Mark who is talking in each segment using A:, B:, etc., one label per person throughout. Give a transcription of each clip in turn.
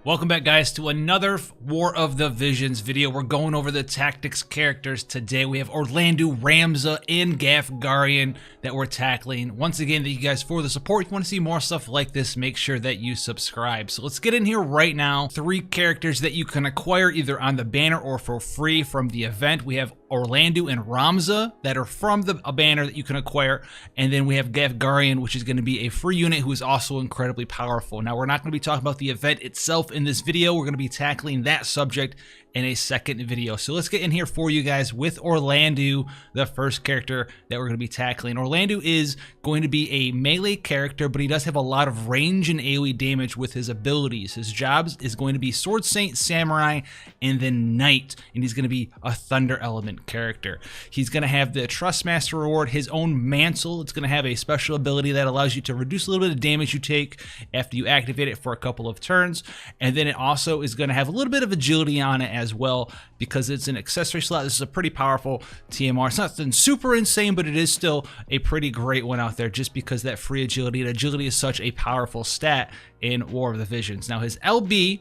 A: Welcome back, guys, to another War of the Visions video. We're going over the tactics characters today. We have Orlandeau Ramza and Gaffgarion that we're tackling. Once again, thank you guys for the support. If you want to see more stuff like this, make sure that you subscribe. So let's get in here right now. 3 characters that you can acquire either on the banner or for free from the event. We have Orlandeau and Ramza that are from the banner that you can acquire, and then we have Gaffgarion, which is going to be a free unit who is also incredibly powerful. Now, we're not going to be talking about the event itself in this video. We're going to be tackling that subject in a second video. So let's get in here for you guys with Orlandeau, the first character that we're going to be tackling. Orlandeau is going to be a melee character, but he does have a lot of range and AoE damage with his abilities. His jobs is going to be Sword Saint, Samurai, and then Knight, and he's going to be a Thunder Element character. He's going to have the Trustmaster reward, his own Mantle. It's going to have a special ability that allows you to reduce a little bit of damage you take after you activate it for a couple of turns, and then it also is going to have a little bit of agility on it as well, because it's an accessory slot. This is a pretty powerful TMR. It's nothing super insane, but it is still a pretty great one out there just because that free agility, and agility is such a powerful stat in War of the Visions. Now, his LB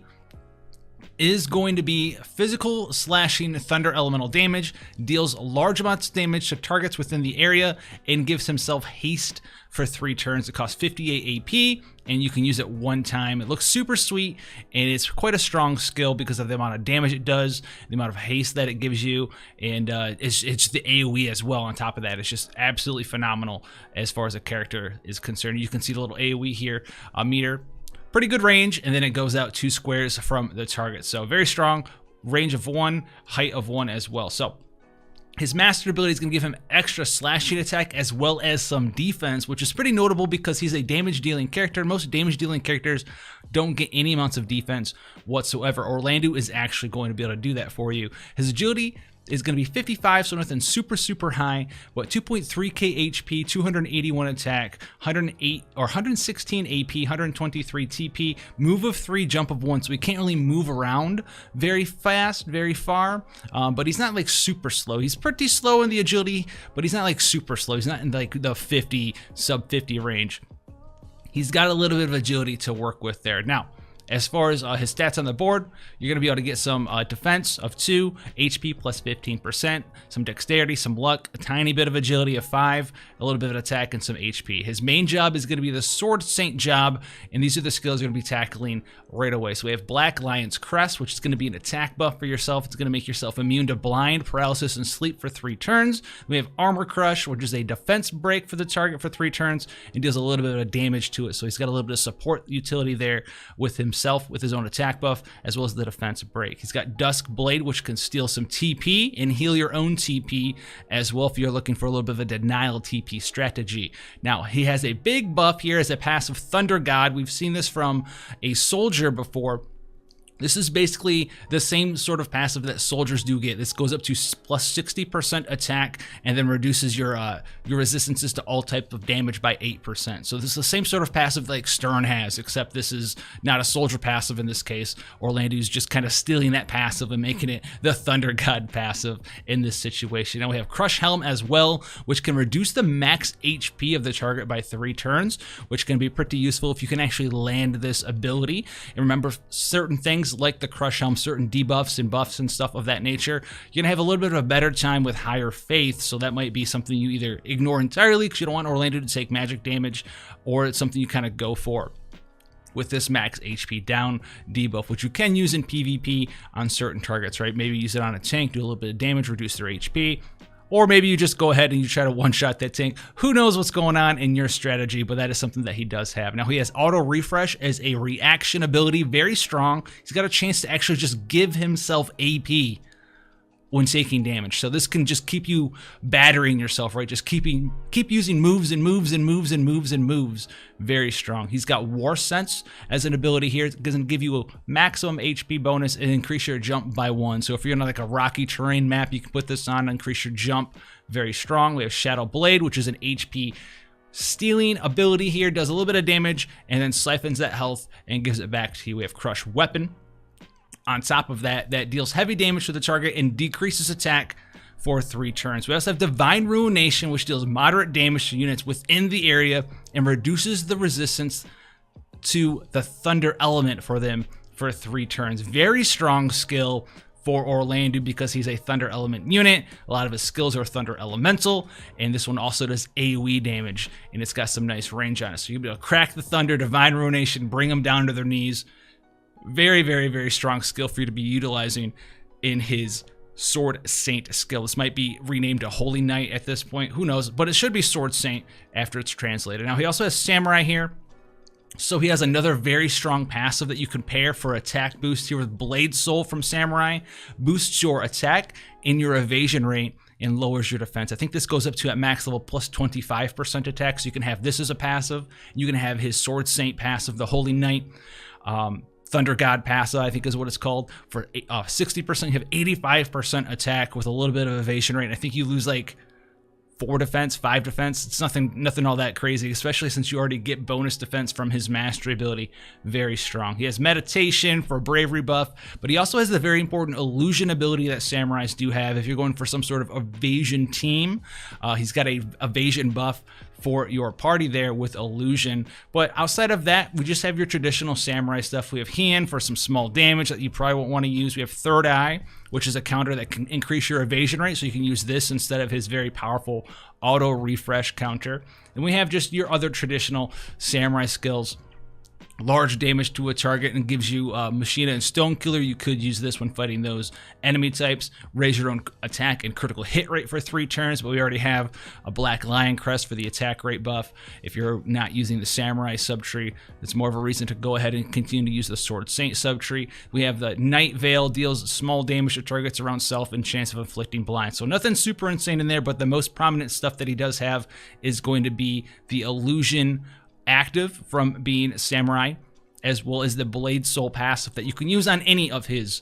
A: is going to be physical slashing thunder elemental damage, deals large amounts of damage to targets within the area, and gives himself haste for 3 turns. It costs 58 AP, and you can use it 1 time. It looks super sweet, and it's quite a strong skill because of the amount of damage it does, the amount of haste that it gives you, and it's the AoE as well on top of that. It's just absolutely phenomenal as far as a character is concerned. You can see the little AoE here, a meter. Pretty good range, and then it goes out 2 squares from the target. So very strong, range of 1, height of 1 as well. So his master ability is going to give him extra slashing attack as well as some defense, which is pretty notable because he's a damage dealing character. Most damage dealing characters don't get any amounts of defense whatsoever. Orlandeau is actually going to be able to do that for you. His agility is going to be 55, so nothing super high, but 2.3k HP, 281 attack, 108 or 116 AP, 123 TP, move of 3, jump of 1. So he can't really move around very fast, very far, but he's not like super slow. He's pretty slow in the agility, but he's not like super slow. He's not in like the 50, sub 50 range. He's got a little bit of agility to work with there. Now, as far as his stats on the board, you're going to be able to get some defense of 2, HP plus 15%, some dexterity, some luck, a tiny bit of agility of 5, a little bit of attack, and some HP. His main job is going to be the Sword Saint job, and these are the skills you're going to be tackling right away. So we have Black Lion's Crest, which is going to be an attack buff for yourself. It's going to make yourself immune to blind, paralysis, and sleep for 3 turns. We have Armor Crush, which is a defense break for the target for 3 turns, and deals a little bit of damage to it. So he's got a little bit of support utility there with himself, with his own attack buff, as well as the defense break. He's got Dusk Blade, which can steal some TP and heal your own TP as well if you're looking for a little bit of a denial TP strategy. Now, he has a big buff here as a passive Thunder God. We've seen this from a soldier before. This is basically the same sort of passive that soldiers do get. This goes up to plus 60% attack and then reduces your resistances to all type of damage by 8%. So this is the same sort of passive like Stern has, except this is not a soldier passive in this case. Orlandeau's just kind of stealing that passive and making it the Thunder God passive in this situation. Now we have Crush Helm as well, which can reduce the max HP of the target by 3 turns, which can be pretty useful if you can actually land this ability. And remember, certain things like the Crush Helm, certain debuffs and buffs and stuff of that nature, you're gonna have a little bit of a better time with higher faith. So that might be something you either ignore entirely because you don't want Orlandeau to take magic damage, or it's something you kind of go for with this max HP down debuff, which you can use in PvP on certain targets, right? Maybe use it on a tank, do a little bit of damage, reduce their HP. Or maybe you just go ahead and you try to one-shot that tank. Who knows what's going on in your strategy, but that is something that he does have. Now, he has Auto Refresh as a reaction ability, very strong. He's got a chance to actually just give himself AP when taking damage. So this can just keep you battering yourself, right? Just keep using moves and moves and moves and moves and moves. Very strong. He's got War Sense as an ability here. It doesn't give you a maximum HP bonus and increase your jump by 1. So if you're on like a rocky terrain map, you can put this on and increase your jump. Very strong. We have Shadow Blade, which is an HP stealing ability here. Does a little bit of damage and then siphons that health and gives it back to you. We have Crush Weapon. On top of that, that deals heavy damage to the target and decreases attack for 3 turns. We also have Divine Ruination, which deals moderate damage to units within the area and reduces the resistance to the thunder element for them for 3 turns. Very strong skill for Orlandeau because he's a Thunder Element unit. A lot of his skills are Thunder Elemental, and this one also does AoE damage, and it's got some nice range on it. So you'll be able to crack the Thunder, Divine Ruination, bring them down to their knees. Very, very, very strong skill for you to be utilizing in his Sword Saint skill. This might be renamed to Holy Knight at this point, who knows, but it should be Sword Saint after it's translated. Now he also has Samurai here, so he has another very strong passive that you can pair for attack boost here with Blade Soul from Samurai. Boosts your attack and your evasion rate and lowers your defense. I think this goes up to at max level plus 25% attack, so you can have this as a passive. You can have his Sword Saint passive, the Holy Knight. Thunder God passive, I think is what it's called, for 60%. You have 85% attack with a little bit of evasion rate. I think you lose like 4 defense, 5 defense. It's nothing all that crazy, especially since you already get bonus defense from his mastery ability. Very strong. He has meditation for bravery buff, but he also has the very important illusion ability that samurais do have. If you're going for some sort of evasion team, he's got a evasion buff for your party there with illusion. But outside of that, we just have your traditional samurai stuff. We have hand for some small damage that you probably won't want to use. We have Third Eye, which is a counter that can increase your evasion rate, so you can use this instead of his very powerful auto refresh counter. And we have just your other traditional samurai skills. Large damage to a target and gives you Machina and Stone Killer. You could use this when fighting those enemy types. Raise your own attack and critical hit rate for 3 turns, but we already have a Black Lion Crest for the attack rate buff. If you're not using the Samurai subtree, it's more of a reason to go ahead and continue to use the Sword Saint subtree. We have the Night Veil, deals small damage to targets around self and chance of inflicting blind. So nothing super insane in there, but the most prominent stuff that he does have is going to be the Illusion active from being Samurai, as well as the Blade Soul passive that you can use on any of his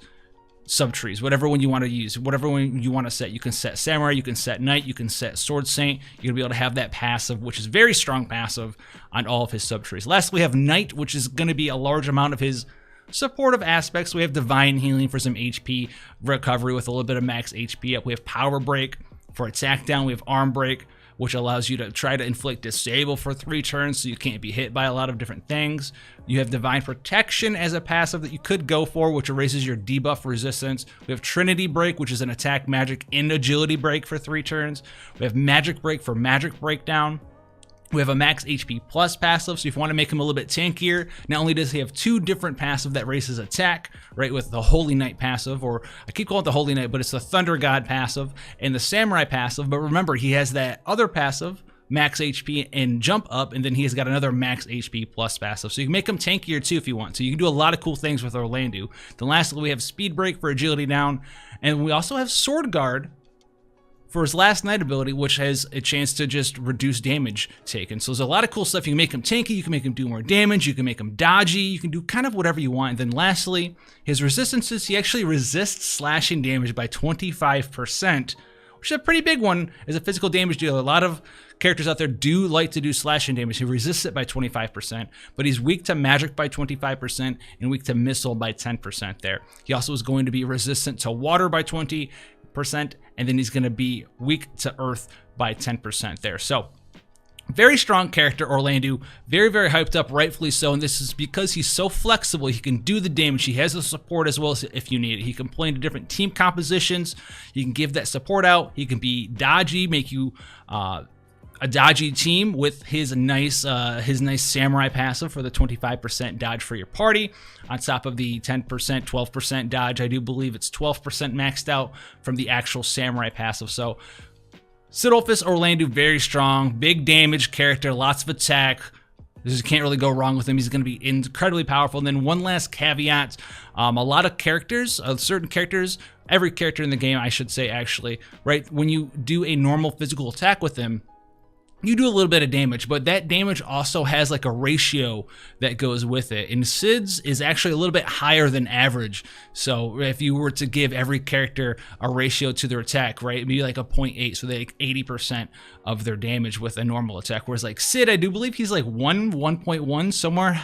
A: subtrees, whatever one you want to use, whatever one you want to set. You can set Samurai, you can set Knight, you can set Sword Saint. You're gonna be able to have that passive, which is very strong passive on all of his subtrees. Lastly, we have Knight, which is going to be a large amount of his supportive aspects. We have Divine Healing for some HP recovery with a little bit of max HP up. We have Power Break for attack down. We have Arm Break, which allows you to try to inflict disable for 3 turns so you can't be hit by a lot of different things. You have Divine Protection as a passive that you could go for, which erases your debuff resistance. We have Trinity Break, which is an attack, magic, and agility break for 3 turns. We have Magic Break for magic breakdown. We have a max HP plus passive, so if you want to make him a little bit tankier, not only does he have 2 different passive that raises attack, right, with the Holy Knight passive, or I keep calling it the Holy Knight, but it's the Thunder God passive and the Samurai passive, but remember, he has that other passive, max HP and jump up, and then he has got another max HP plus passive, so you can make him tankier too if you want. So you can do a lot of cool things with Orlandeau. Then lastly, we have Speed Break for agility down, and we also have Sword Guard for his last Knight ability, which has a chance to just reduce damage taken. So there's a lot of cool stuff. You can make him tanky, you can make him do more damage, you can make him dodgy, you can do kind of whatever you want. And then lastly, his resistances, he actually resists slashing damage by 25%, which is a pretty big one as a physical damage dealer. A lot of characters out there do like to do slashing damage. He resists it by 25%, but he's weak to magic by 25% and weak to missile by 10% there. He also is going to be resistant to water by 20%, and then he's going to be weak to earth by 10% there. So very strong character, Orlandeau. Very, very hyped up, rightfully so. And this is because he's so flexible. He can do the damage. He has the support as well as if you need it. He can play into different team compositions. He can give that support out. He can be dodgy, make you a dodgy team with his nice Samurai passive for the 25% dodge for your party, on top of the 10%, 12% dodge. I do believe it's 12% maxed out from the actual Samurai passive. So Sidolphus Orlandeau, very strong, big damage character, lots of attack. You can't really go wrong with him. He's going to be incredibly powerful. And then one last caveat, a lot of characters, certain characters, every character in the game, I should say actually, right, when you do a normal physical attack with him, you do a little bit of damage, but that damage also has like a ratio that goes with it. And Cid's is actually a little bit higher than average. So if you were to give every character a ratio to their attack, right, it'd be like a 0.8, so they like 80% of their damage with a normal attack. Whereas like Cid, I do believe he's like 1.1 somewhere.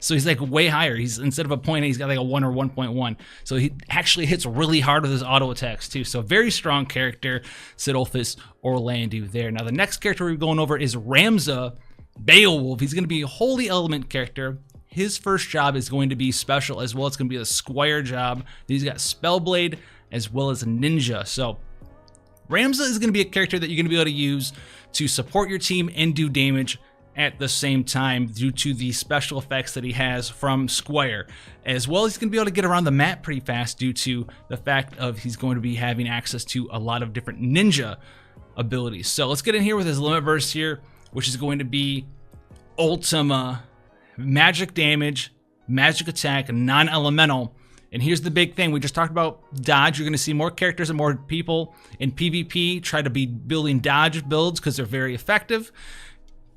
A: So he's like way higher. He's, instead of a 0.8, he's got like a 1 or 1.1. So he actually hits really hard with his auto attacks too. So very strong character, Sidolphus Orlandeau there. Now the next character we're going over is Ramza Beowulf. He's going to be a holy element character. his first job is going to be special as well. It's going to be a Squire job. He's got Spellblade as well as a Ninja. So Ramza is going to be a character that you're going to be able to use to support your team and do damage at the same time due to the special effects that he has from Squire. As well, he's going to be able to get around the map pretty fast due to the fact of he's going to be having access to a lot of different ninja abilities. So let's get in here with his limit burst here, which is going to be Ultima, magic damage, magic attack, non-elemental. And here's the big thing. We just talked about dodge. You're going to see more characters and more people in PvP try to be building dodge builds because they're very effective.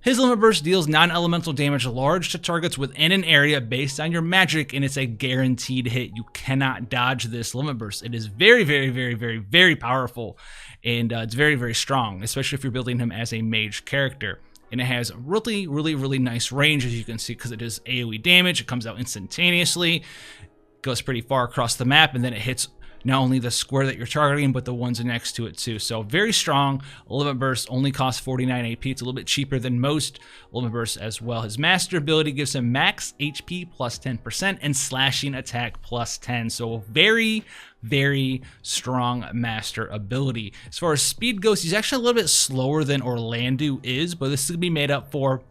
A: His limit burst deals non-elemental damage large to targets within an area based on your magic, and it's a guaranteed hit. You cannot dodge this limit burst. It is very, very, very, very, very powerful, and it's very, very strong, especially if you're building him as a mage character. And it has really, really, really nice range, as you can see, because it is AoE damage. It comes out instantaneously, goes pretty far across the map, and then it hits not only the square that you're targeting, but the ones next to it too. So very strong. Limit burst only costs 49 AP. It's a little bit cheaper than most limit bursts as well. His master ability gives him max HP plus 10% and slashing attack plus 10. So very, very strong master ability. As far as speed goes, he's actually a little bit slower than Orlandeau is, but this is gonna be made up for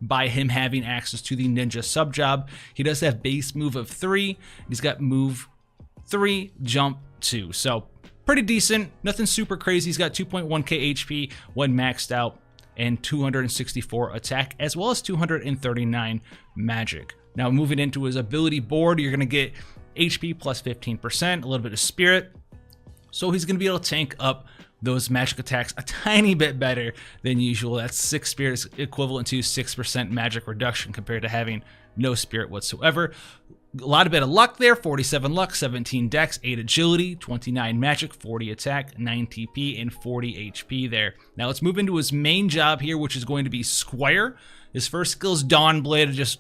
A: by him having access to the ninja sub job. He does have base move of 3. He's got move 3, jump 2. So pretty decent, nothing super crazy. He's got 2.1k HP when maxed out and 264 attack as well as 239 magic. Now moving into his ability board, you're gonna get HP plus 15%, a little bit of spirit. So he's gonna be able to tank up those magic attacks a tiny bit better than usual. That's 6 spirit is equivalent to 6% magic reduction compared to having no spirit whatsoever. A lot of bit of luck there, 47 luck, 17 dex, 8 agility, 29 magic, 40 attack, 9 TP, and 40 HP there. Now let's move into his main job here, which is going to be Squire. His first skill is Dawn Blade. It just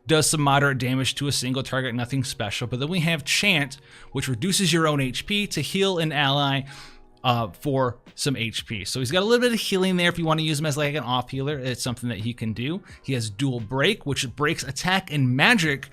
A: does some moderate damage to a single target, nothing special. But then we have Chant, which reduces your own HP to heal an ally for some HP. So he's got a little bit of healing there if you want to use him as like an off healer. It's something that he can do. He has Dual Break, which breaks attack and magic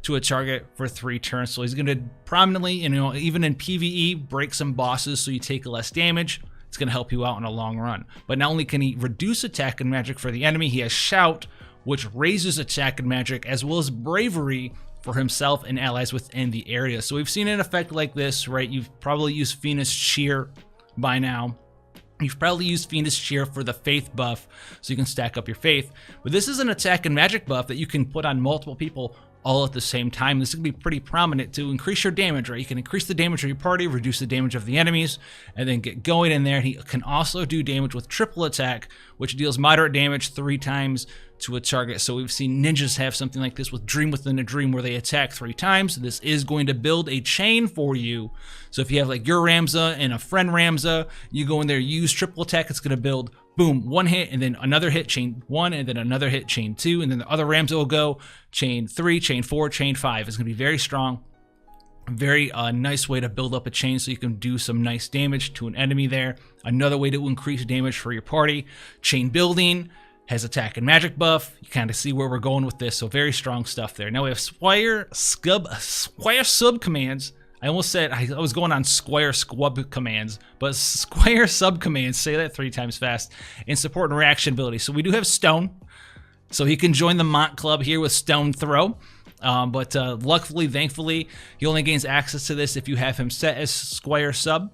A: to a target for 3 turns. So he's going to prominently, even in PvE, break some bosses so you take less damage. It's going to help you out in a long run. But not only can he reduce attack and magic for the enemy, he has Shout, which raises attack and magic, as well as Bravery for himself and allies within the area. So we've seen an effect like this, right? You've probably used Phoenix Cheer by now. You've probably used Phoenix Cheer for the faith buff, so you can stack up your faith. But this is an attack and magic buff that you can put on multiple people all at the same time. This can be pretty prominent to increase your damage, right? You can increase the damage of your party, reduce the damage of the enemies, and then get going in there. He can also do damage with triple attack, which deals moderate damage 3 times to a target. So we've seen ninjas have something like this with Dream Within a Dream, where they attack 3 times. This is going to build a chain for you. So if you have like your Ramza and a friend Ramza, you go in there, use triple attack, it's going to build boom, 1 hit, and then another hit, chain 1, and then another hit, chain 2, and then the other Ramza will go chain 3, chain 4, chain 5. It's going to be very strong. Very nice way to build up a chain so you can do some nice damage to an enemy there. Another way to increase damage for your party. Chain building has attack and magic buff. You kind of see where we're going with this, so very strong stuff there. Now we have Squire sub commands. I almost said, I was going on Squire Squub commands, but Squire sub commands, say that 3 times fast, and support and reaction ability. So we do have Stone, so he can join the Mont Club here with Stone Throw. But luckily, thankfully, he only gains access to this if you have him set as Squire sub.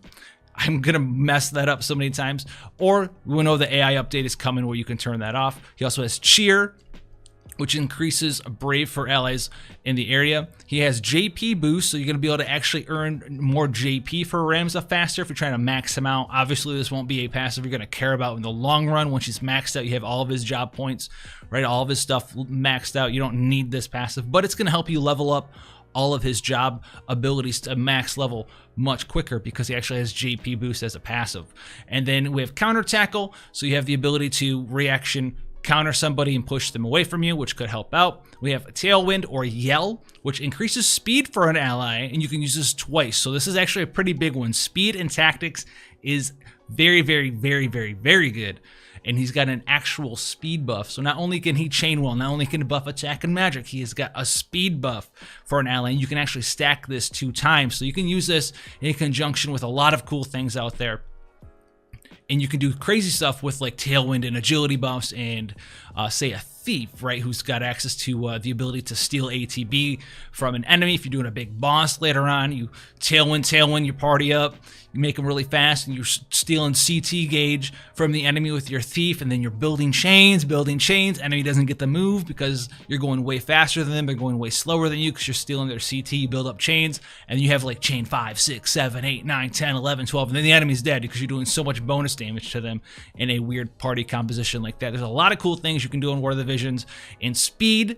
A: I'm gonna mess that up so many times. Or we know the AI update is coming where you can turn that off. He also has Cheer, which increases Brave for allies in the area. He has JP boost, so you're gonna be able to actually earn more JP for Ramza faster if you're trying to max him out. Obviously, this won't be a passive you're gonna care about in the long run. Once he's maxed out, you have all of his job points, right? All of his stuff maxed out. You don't need this passive, but it's gonna help you level up all of his job abilities to max level much quicker because he actually has JP boost as a passive. And then we have Counter Tackle, so you have the ability to reaction counter somebody and push them away from you, which could help out. We have Tailwind or Yell, which increases speed for an ally, and you can use this twice. So this is actually a pretty big one. Speed and tactics is very, very, very, very, very good. and he's got an actual speed buff. So not only can he chain well, not only can he buff attack and magic, he has got a speed buff for an ally. And you can actually stack this 2 times. So you can use this in conjunction with a lot of cool things out there. And you can do crazy stuff with like Tailwind and agility buffs and say a thief, right, who's got access to the ability to steal ATB from an enemy. If you're doing a big boss later on, you Tailwind your party up, you make them really fast, and you're stealing CT gauge from the enemy with your thief, and then you're building chains. Enemy doesn't get the move because you're going way faster than them. They're going way slower than you because you're stealing their CT. You build up chains, and you have like chain 5, 6, 7, 8, 9, 10, 11, 12, and then the enemy's dead because you're doing so much bonus damage to them in a weird party composition like that. There's a lot of cool things you can do in War of the Visions, and speed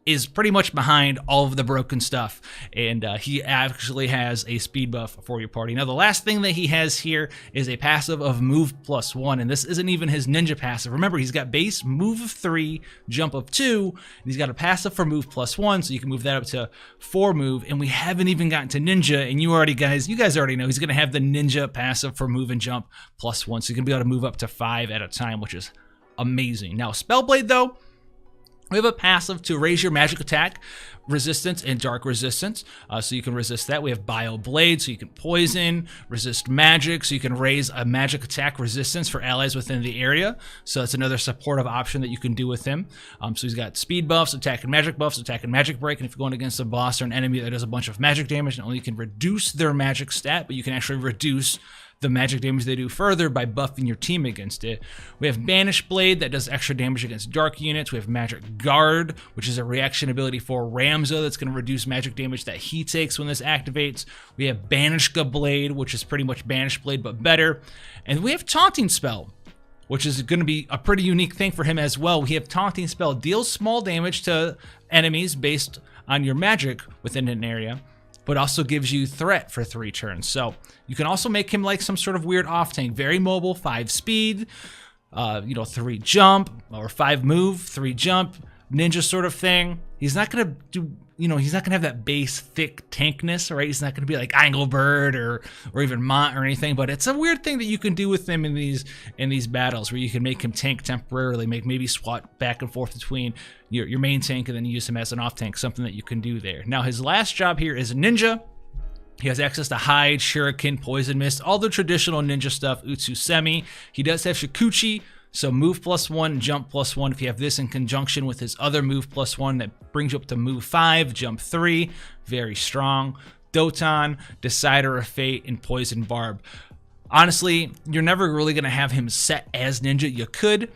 A: is pretty much behind all of the broken stuff, and he actually has a speed buff for your party. Now, the last thing that he has here is a passive of move +1, and this isn't even his ninja passive. Remember, he's got base move of 3, jump of 2, and he's got a passive for move +1, so you can move that up to 4 move, and we haven't even gotten to ninja, and you guys already know he's going to have the ninja passive for move and jump +1, so you're going to be able to move up to 5 at a time, which is amazing. Now, Spellblade, though, we have a passive to raise your magic attack resistance and dark resistance, so you can resist that. We have Bioblade, so you can poison, resist magic, so you can raise a magic attack resistance for allies within the area. So that's another supportive option that you can do with him. So he's got speed buffs, attack and magic break, and if you're going against a boss or an enemy that does a bunch of magic damage, not only you can reduce their magic stat, but you can actually reduce the magic damage they do further by buffing your team against it. We have Banish Blade that does extra damage against dark units. We have Magic Guard, which is a reaction ability for Ramza that's going to reduce magic damage that he takes when this activates. We have Banishka Blade, which is pretty much Banish Blade but better. And we have Taunting Spell, which is going to be a pretty unique thing for him as well. We have Taunting Spell, deals small damage to enemies based on your magic within an area, but also gives you threat for 3 turns. So you can also make him like some sort of weird off tank, very mobile, 5 speed, 3 jump, or 5 move, 3 jump, ninja sort of thing. He's not gonna do, he's not gonna have that base thick tankness, right? He's not gonna be like Engelbert or even Mont or anything, but it's a weird thing that you can do with him in these battles where you can make him tank temporarily, maybe swap back and forth between your main tank and then use him as an off tank, something that you can do there. Now, his last job here is ninja. He has access to Hide, Shuriken, Poison Mist, all the traditional ninja stuff, Utsusemi. He does have Shikuchi, so move +1, jump +1. If you have this in conjunction with his other move +1, that brings you up to move 5, jump 3, very strong. Doton, Decider of Fate, and Poison Barb. Honestly, you're never really going to have him set as ninja. You could,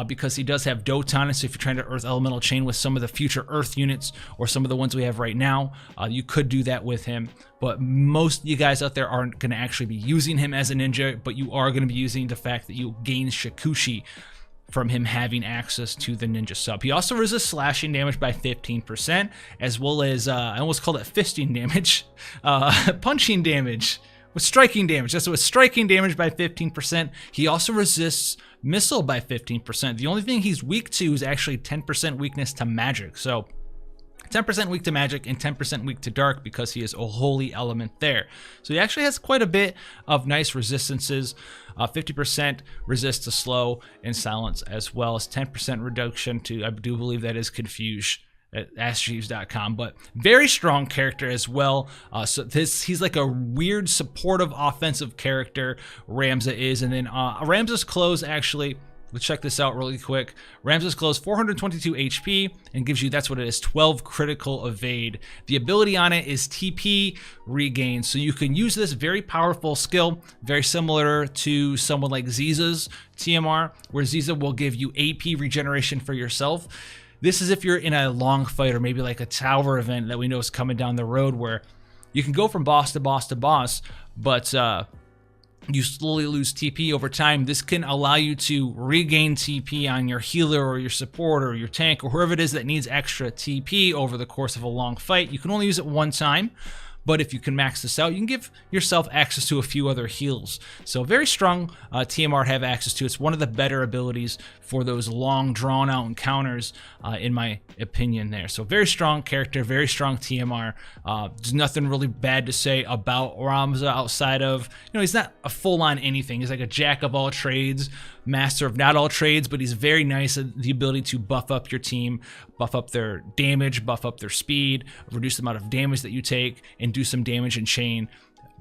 A: because he does have Doton, so if you're trying to Earth Elemental Chain with some of the future Earth units or some of the ones we have right now, you could do that with him. But most of you guys out there aren't going to actually be using him as a ninja, but you are going to be using the fact that you gain Shikuchi from him having access to the ninja sub. He also resists slashing damage by 15%, as well as, I almost called it fisting damage, punching damage. With striking damage, that's with striking damage by 15%. He also resists missile by 15%. The only thing he's weak to is actually 10% weakness to magic. So 10% weak to magic and 10% weak to dark because he is a holy element there. So he actually has quite a bit of nice resistances. 50% resist to slow and silence, as well as 10% reduction to, I do believe that is Confuge at AskJeeves.com, but very strong character as well. So he's like a weird supportive offensive character, Ramza is. And then Ramza's close, actually, let's check this out really quick. Ramza's close, 422 HP, and gives you, that's what it is, 12 critical evade. The ability on it is TP regain, so you can use this very powerful skill, very similar to someone like Ziza's TMR, where Ziza will give you AP regeneration for yourself. This is if you're in a long fight or maybe like a tower event that we know is coming down the road where you can go from boss to boss to boss, but you slowly lose TP over time. This can allow you to regain TP on your healer or your support or your tank or whoever it is that needs extra TP over the course of a long fight. You can only use it one time, but if you can max this out, you can give yourself access to a few other heals. So very strong TMR to have access to. It's one of the better abilities for those long drawn out encounters, in my opinion there. So very strong character, very strong TMR. There's nothing really bad to say about Ramza outside of, he's not a full-on anything. He's like a jack of all trades, master of not all trades, but he's very nice at the ability to buff up your team, buff up their damage, buff up their speed, reduce the amount of damage that you take, and do some damage in chain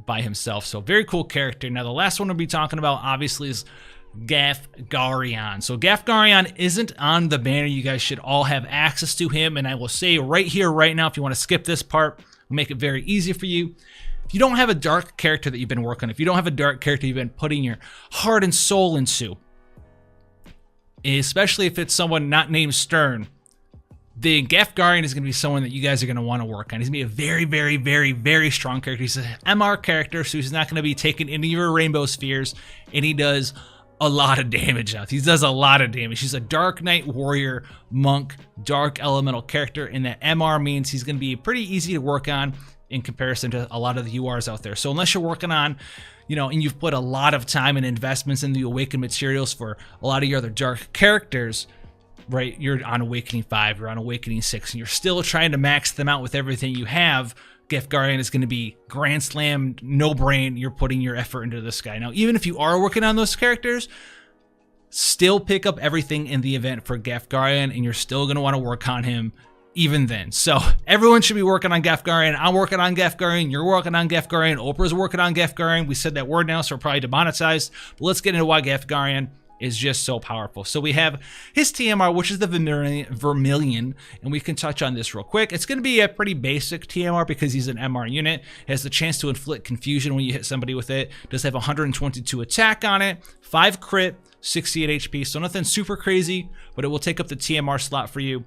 A: by himself. So very cool character. Now the last one we'll be talking about obviously is Gaffgarion. So Gaffgarion isn't on the banner. You guys should all have access to him, and I will say right here, right now, if you want to skip this part, we'll make it very easy for you. If you don't have a dark character that you've been working on, if you don't have a dark character you've been putting your heart and soul into, especially if it's someone not named Stern, the Gaffgarion is going to be someone that you guys are going to want to work on. He's going to be a very, very, very, very strong character. He's an MR character, so he's not going to be taking any of your rainbow spheres, and he does a lot of damage now. He does a lot of damage. He's a Dark Knight Warrior Monk Dark Elemental character, and that MR means he's going to be pretty easy to work on in comparison to a lot of the URs out there. So unless you're working on, and you've put a lot of time and investments in the Awakened materials for a lot of your other dark characters, right? You're on Awakening 5, you're on Awakening 6, and you're still trying to max them out with everything you have, Gaffgarion is going to be grand slam, no brain. You're putting your effort into this guy. Now, even if you are working on those characters, still pick up everything in the event for Gaffgarion, and you're still going to want to work on him even then. So everyone should be working on Gaffgarion. I'm working on Gaffgarion. You're working on Gaffgarion. Oprah's working on Gaffgarion. We said that word now, so we're probably demonetized. But let's get into why Gaffgarion is just so powerful. So we have his TMR, which is the Vermilion, and we can touch on this real quick. It's going to be a pretty basic TMR because he's an MR unit. It has the chance to inflict confusion when you hit somebody with it. It does have 122 attack on it, 5 crit, 68 HP, so nothing super crazy, but it will take up the TMR slot for you.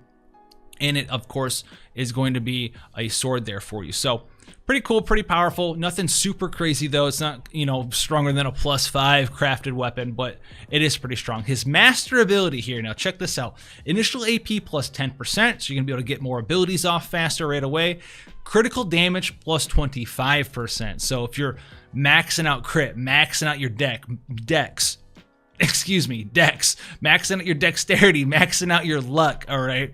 A: And it, of course, is going to be a sword there for you. So pretty cool, pretty powerful. Nothing super crazy, though. It's not, stronger than a +5 crafted weapon, but it is pretty strong. His master ability here, now check this out. Initial AP plus 10%, so you're going to be able to get more abilities off faster right away. Critical damage plus 25%. So if you're maxing out crit, maxing out your dex, maxing out your dexterity, maxing out your luck, all right?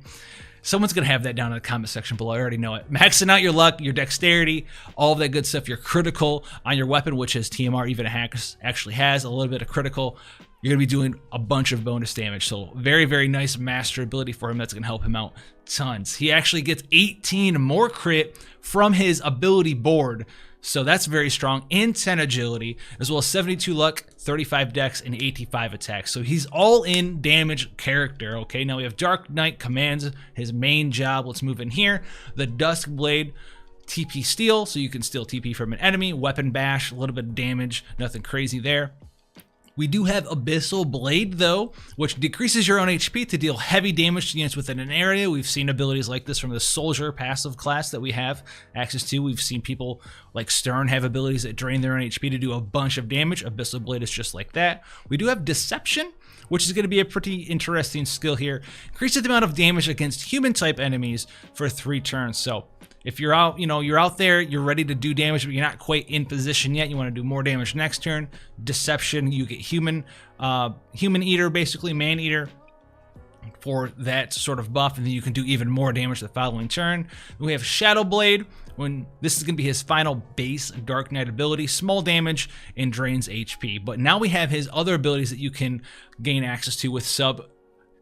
A: Someone's going to have that down in the comment section below. I already know it. Maxing out your luck, your dexterity, all of that good stuff. You're critical on your weapon, which his TMR even actually has a little bit of critical. You're going to be doing a bunch of bonus damage. So very, very nice master ability for him. That's going to help him out tons. He actually gets 18 more crit from his ability board. So that's very strong, and 10 agility, as well as 72 luck, 35 dex, and 85 attack. So he's all in damage character, okay? Now we have Dark Knight commands, his main job. Let's move in here. The Dusk Blade, TP steal, so you can steal TP from an enemy. Weapon bash, a little bit of damage, nothing crazy there. We do have Abyssal Blade, though, which decreases your own HP to deal heavy damage to units within an area. We've seen abilities like this from the Soldier passive class that we have access to. We've seen people like Stern have abilities that drain their own HP to do a bunch of damage. Abyssal Blade is just like that. We do have Deception, which is going to be a pretty interesting skill here. Increases the amount of damage against human-type enemies for 3 turns. So if you're out, you're out there, you're ready to do damage, but you're not quite in position yet, you want to do more damage next turn, Deception, you get Human Eater, basically Man Eater, for that sort of buff, and then you can do even more damage the following turn. We have Shadow Blade, when this is going to be his final base Dark Knight ability, small damage and drains HP. But now we have his other abilities that you can gain access to with sub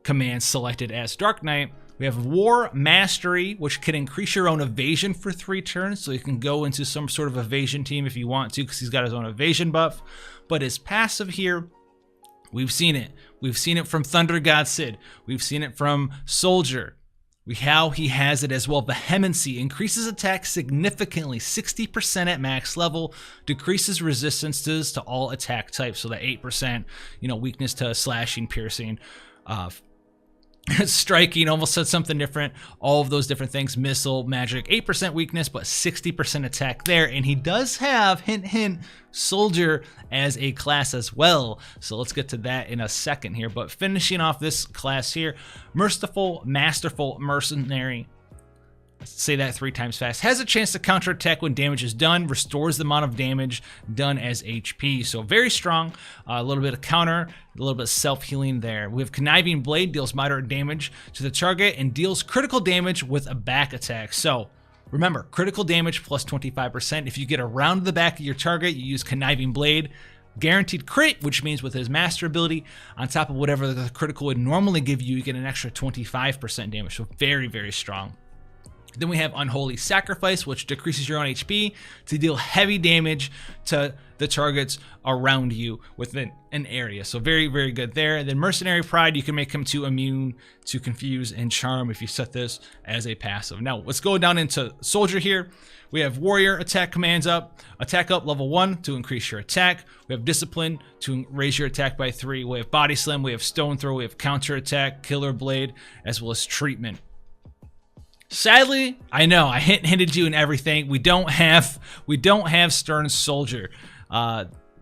A: commands selected as Dark Knight. We have War Mastery, which can increase your own evasion for 3 turns, so you can go into some sort of evasion team if you want to, because he's got his own evasion buff. But his passive here, we've seen it. We've seen it from Thunder God Cid. We've seen it from Soldier. How he has it as well. Vehemency increases attack significantly, 60% at max level, decreases resistances to all attack types, so that 8%, weakness to slashing, piercing, striking, almost said something different, all of those different things, missile, magic, 8% weakness, but 60% attack there, and he does have, hint, hint, Soldier as a class as well, so let's get to that in a second here. But finishing off this class here, Merciful, Masterful, Mercenary, Say that 3 times fast. Has a chance to counterattack when damage is done, restores the amount of damage done as HP. So very strong, a little bit of counter, a little bit of self-healing there. We have Conniving Blade, deals moderate damage to the target and deals critical damage with a back attack. So remember, critical damage plus 25%. If you get around the back of your target, you use Conniving Blade. Guaranteed crit, which means with his master ability, on top of whatever the critical would normally give you, you get an extra 25% damage. So very, very strong. Then we have Unholy Sacrifice, which decreases your own HP to deal heavy damage to the targets around you within an area. So very, very good there. And then Mercenary Pride, you can make him to immune to Confuse and Charm if you set this as a passive. Now, let's go down into Soldier here. We have Warrior attack commands up, attack up level 1 to increase your attack. We have Discipline to raise your attack by 3. We have Body Slam, we have Stone Throw, we have Counter Attack, Killer Blade, as well as Treatment. Sadly, I know I hinted you in everything. We don't have Stern Soldier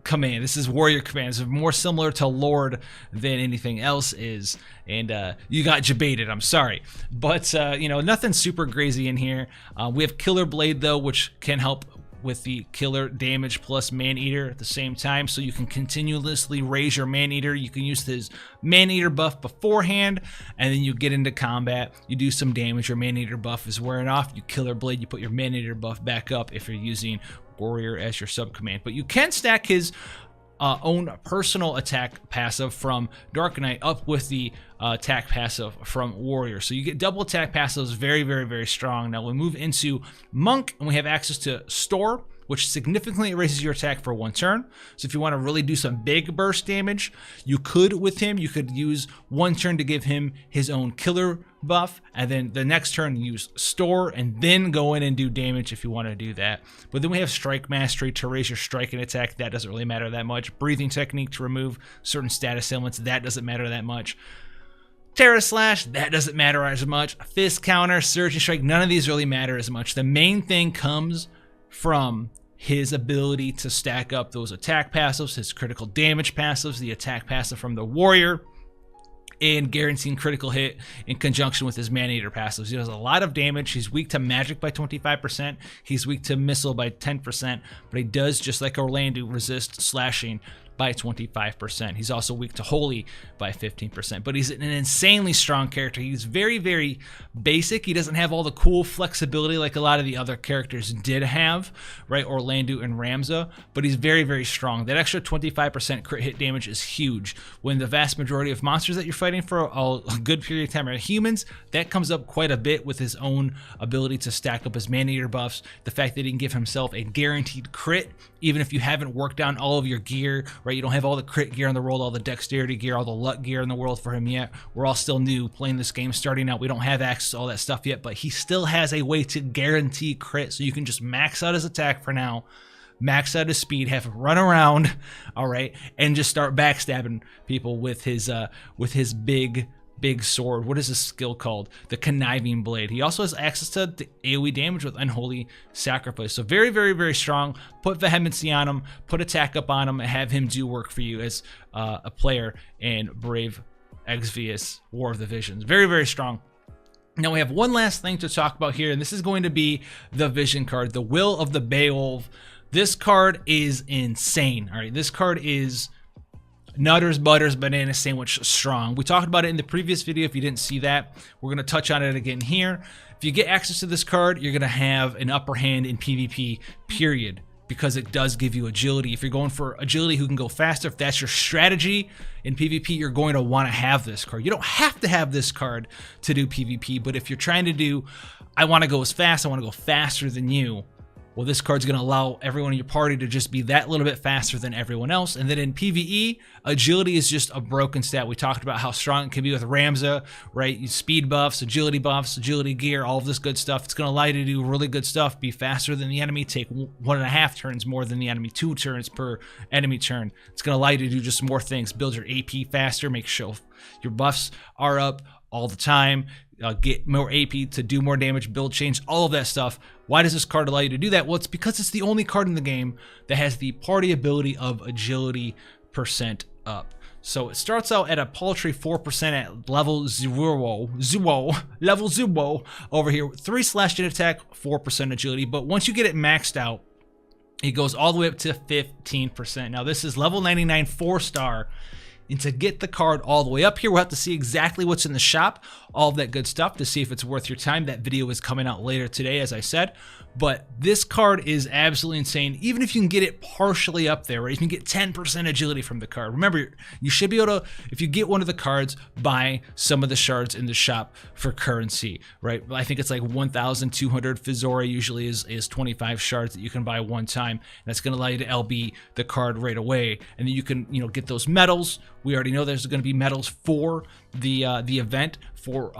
A: command. This is Warrior commands, more similar to Lord than anything else is. And you got debated. I'm sorry, but you know, nothing super crazy in here. We have Killer Blade though, which can help with the killer damage plus Man-Eater at the same time, so you can continuously raise your Man-Eater. You can use his Man-Eater buff beforehand, and then you get into combat, you do some damage, your Man-Eater buff is wearing off, you Killer Blade, you put your Man-Eater buff back up if you're using Warrior as your sub-command. But you can stack his own personal attack passive from Dark Knight up with the attack passive from Warrior. So you get double attack passives, very, very, very strong. Now we move into Monk, and we have access to Store, which significantly raises your attack for 1 turn. So if you want to really do some big burst damage, you could with him. You could use 1 turn to give him his own killer buff, and then the next turn use Store, and then go in and do damage if you want to do that. But then we have Strike Mastery to raise your strike and attack. That doesn't really matter that much. Breathing Technique to remove certain status ailments. That doesn't matter that much. Terra Slash, that doesn't matter as much. Fist Counter, Surging Strike, none of these really matter as much. The main thing comes from his ability to stack up those attack passives, his critical damage passives, the attack passive from the Warrior, and guaranteeing critical hit in conjunction with his Man-Eater passives. He does a lot of damage. He's weak to magic by 25%. He's weak to missile by 10%, but he does, just like Orlandeau, resist slashing by 25%. He's also weak to Holy by 15%, but he's an insanely strong character. He's very, very basic. He doesn't have all the cool flexibility like a lot of the other characters did have, right? Orlandeau and Ramza, but he's very, very strong. That extra 25% crit hit damage is huge. When the vast majority of monsters that you're fighting for a good period of time are humans, that comes up quite a bit with his own ability to stack up his Man-Eater buffs, the fact that he can give himself a guaranteed crit, even if you haven't worked down all of your gear, right? You don't have all the crit gear in the world, all the dexterity gear, all the luck gear in the world for him yet. We're all still new playing this game, starting out. We don't have access to all that stuff yet, but he still has a way to guarantee crit, so you can just max out his attack for now, max out his speed, have him run around, all right, and just start backstabbing people with his big sword. What is this skill called? The Conniving Blade. He also has access to the AoE damage with Unholy Sacrifice. So very, very, very strong. Put Vehemency on him, put attack up on him, and have him do work for you as a player in Brave Exvius War of the Visions. Very, very strong. Now we have one last thing to talk about here, and this is going to be the Vision card, the Will of the Beowulf. This card is insane. All right, this card is Nutters, Butters, Banana Sandwich strong. We talked about it in the previous video. If you didn't see that, we're going to touch on it again here. If you get access to this card, you're going to have an upper hand in PvP, period, because it does give you agility. If you're going for agility who can go faster, if that's your strategy in PvP, you're going to want to have this card. You don't have to have this card to do PvP, but if you're trying to do, I want to go as fast, I want to go faster than you, well, this card's going to allow everyone in your party to just be that little bit faster than everyone else. And then in PvE, agility is just a broken stat. We talked about how strong it can be with Ramza, right? Speed buffs, agility gear, all of this good stuff. It's going to allow you to do really good stuff, be faster than the enemy, take 1.5 turns more than the enemy, 2 turns per enemy turn. It's going to allow you to do just more things, build your AP faster, make sure your buffs are up all the time, get more AP to do more damage, build change, all of that stuff. Why does this card allow you to do that? Well, it's because it's the only card in the game that has the party ability of agility % up. So it starts out at a paltry 4% at level 0 over here. 3 slash and attack, 4% agility. But once you get it maxed out, it goes all the way up to 15%. Now this is level 99 4-star. And to get the card all the way up here, we'll have to see exactly what's in the shop, all of that good stuff to see if it's worth your time. That video is coming out later today, as I said. But this card is absolutely insane. Even if you can get it partially up there, right? You can get 10% agility from the card. Remember, you should be able to, if you get one of the cards, buy some of the shards in the shop for currency, right? I think it's like 1,200. Fizora usually is 25 shards that you can buy one time. And that's going to allow you to LB the card right away. And then you can, get those medals. We already know there's going to be medals for the event, for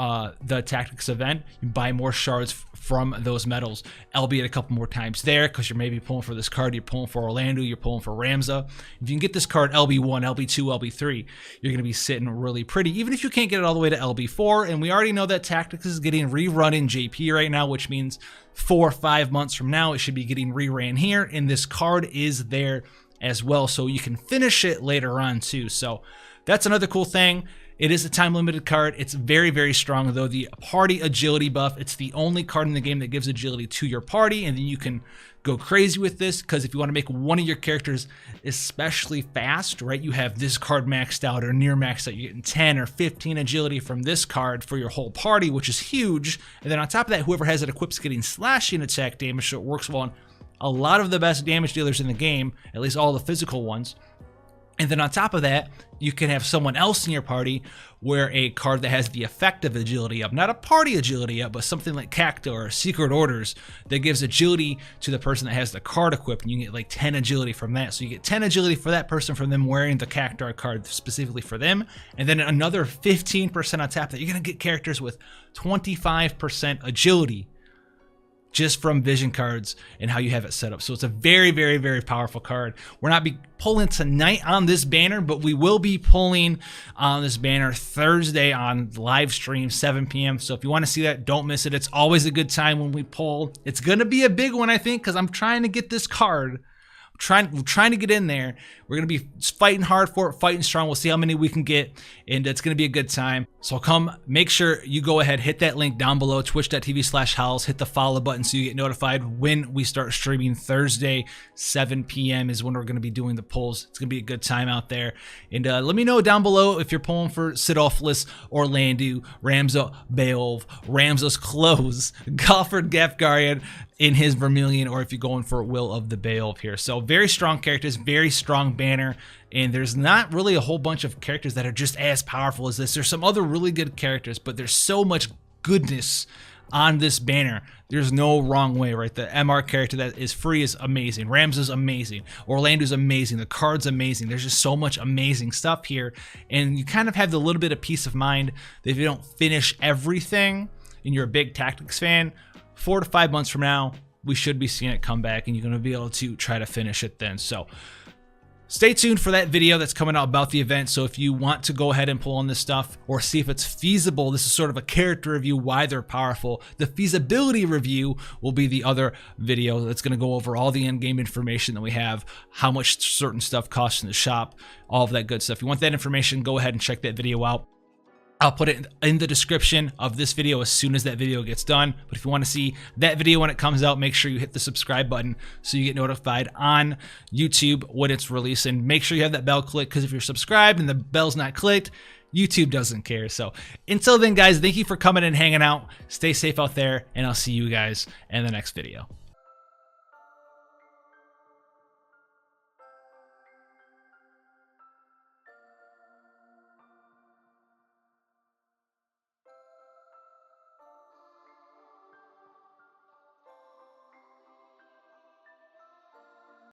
A: the Tactics event. You buy more shards from those medals, albeit a couple more times there, because you're maybe pulling for this card, you're pulling for Orlandeau, you're pulling for Ramza. If you can get this card LB1, LB2, LB3, you're going to be sitting really pretty, even if you can't get it all the way to LB4. And we already know that Tactics is getting rerun in JP right now, which means 4 or 5 months from now, it should be getting reran here, and this card is there as well, so you can finish it later on too. So that's another cool thing. It is a time limited card. It's very, very strong though. The party agility buff, it's the only card in the game that gives agility to your party, and then you can go crazy with this, because if you want to make one of your characters especially fast, right, you have this card maxed out or near maxed out, you're getting 10 or 15 agility from this card for your whole party, which is huge. And then on top of that, whoever has it equipped is getting slashing attack damage, so it works well on a lot of the best damage dealers in the game, at least all the physical ones. And then on top of that, you can have someone else in your party wear a card that has the effect of agility up. Not a party agility up, but something like Cacto or Secret Orders that gives agility to the person that has the card equipped, and you get like 10 agility from that. So you get 10 agility for that person from them wearing the Cactar card specifically for them. And then another 15% on top of that. You're going to get characters with 25% agility just from vision cards and how you have it set up. So it's a very, very, very powerful card. We're not be pulling tonight on this banner, but we will be pulling on this banner Thursday on live stream, 7 p.m. So if you want to see that, don't miss it. It's always a good time when we pull. It's going to be a big one, I think, because I'm trying to get this card. We're trying to get in there. We're going to be fighting hard for it, fighting strong. We'll see how many we can get, and it's going to be a good time. So come, make sure you go ahead, hit that link down below, twitch.tv/howls, hit the follow button so you get notified when we start streaming. Thursday, 7 p.m. is when we're going to be doing the pulls. It's going to be a good time out there. And let me know down below if you're pulling for Sidolphus, Orlandeau, Ramza Beowulf, Ramza's clothes, Galford Gaffgarion in his Vermilion, or if you're going for Will of the Beowulf here. So very strong characters, very strong banner, and there's not really a whole bunch of characters that are just as powerful as this. There's some other really good characters, but there's so much goodness on this banner. There's no wrong way, right? The MR character that is free is amazing. Ramza's amazing. Orlando's amazing. The card's amazing. There's just so much amazing stuff here, and you kind of have the little bit of peace of mind that if you don't finish everything and you're a big Tactics fan, 4 to 5 months from now, we should be seeing it come back, and you're going to be able to try to finish it then. So stay tuned for that video that's coming out about the event. So if you want to go ahead and pull on this stuff or see if it's feasible, this is sort of a character review, why they're powerful. The feasibility review will be the other video that's going to go over all the in-game information that we have, how much certain stuff costs in the shop, all of that good stuff. If you want that information, go ahead and check that video out. I'll put it in the description of this video as soon as that video gets done. But if you want to see that video when it comes out, make sure you hit the subscribe button so you get notified on YouTube when it's released. And make sure you have that bell clicked, because if you're subscribed and the bell's not clicked, YouTube doesn't care. So until then, guys, thank you for coming and hanging out. Stay safe out there, and I'll see you guys in the next video.